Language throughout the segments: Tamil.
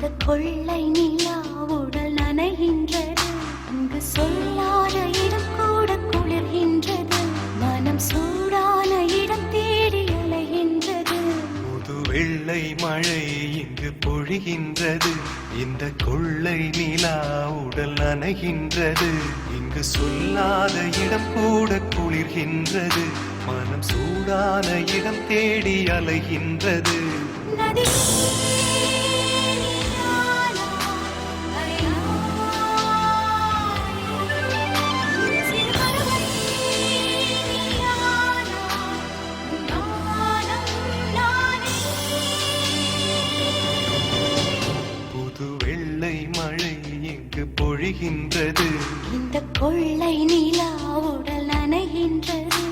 இந்த கொள்ளை நிலா உடல் நனைகின்றது, அங்கு சொல்லாத இடம் கூட குளிர்கின்றது, மனம் சூடான இடம் தேடி அலைகின்றது. புது வெள்ளை மழை இங்கு பொழிகின்றது, இந்த கொள்ளை நிலா உடல் நனைகின்றது, இங்கு சொல்லாத இடம் கூட குளிர்கின்றது, மனம் சூடான இடம் தேடி அலைகின்றது. புது வெள்ளை மழை இங்கு பொழிகின்றது, இந்த கொள்ளை நிலா உடல் நனைகின்றது.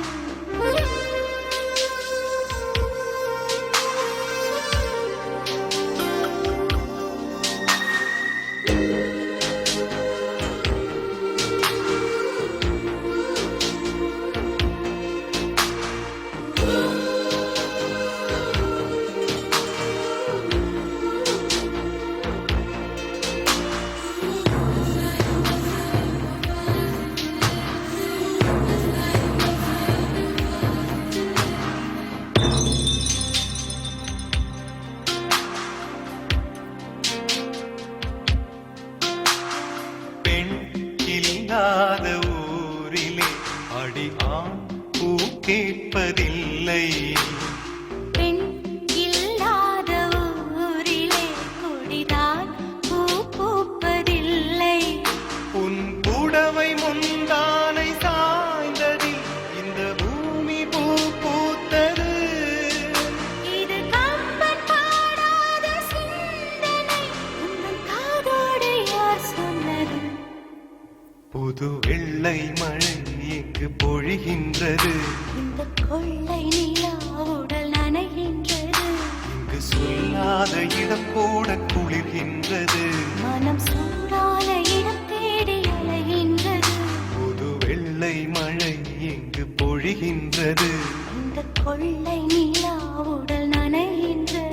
இல்லாத ஊரிலே அடி ஆண் பூ கேட்பதில்லை, பெண் இல்லாத ஊரிலே கொடிதான் பூ பூப்பதில்லை. உன் புடவை முந்தானை சாய்ந்ததில் இந்த பூமி பூ பூத்தது. இது கம்பன் பாடாத சிந்தனை, உன் காதோடு யார் சொன்னது? புது வெள்ளை மழை இங்கு பொழிகின்றது, இந்த கொள்ளை நிலா உடல் நனைகின்றது, இங்கு சொல்லாத இடம் கூட குளிர்கின்றது, மனம் சூடான இடம் தேடி அலைகின்றது. புது வெள்ளை மழை இங்கு பொழிகின்றது, இந்த கொள்ளை நிலா உடல் நனைகின்றது.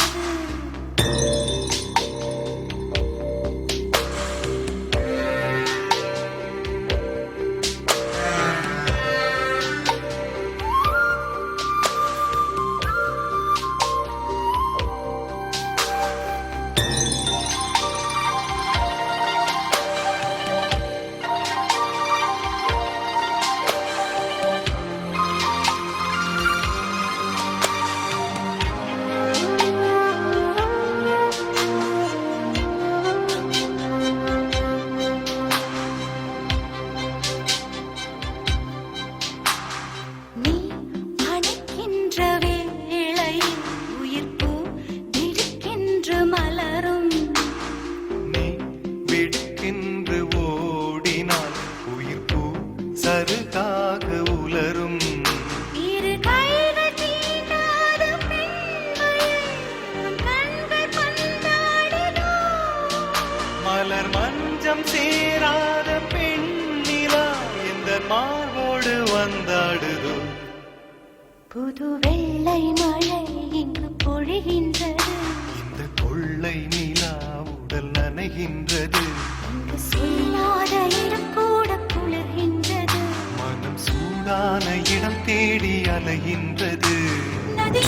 சருகாக உலரும் இரு கைகள் தீண்டாத பெண்மையை கண்கள் கொண்டாடுதோ, மலர் மஞ்சம் சேராத பெண்ணிலா இந்த மார்போடு வந்தாடுதோ. புது வெள்ளை மழை இங்கு பொழிகின்றது, இந்த கொள்ளை நிலா உடல் நனைகின்றது, இங்கு சொல்லாத இடம் கூட குளிர்கின்றது, மனம் சூடான இடம் தேடி அலைகின்றது. நதி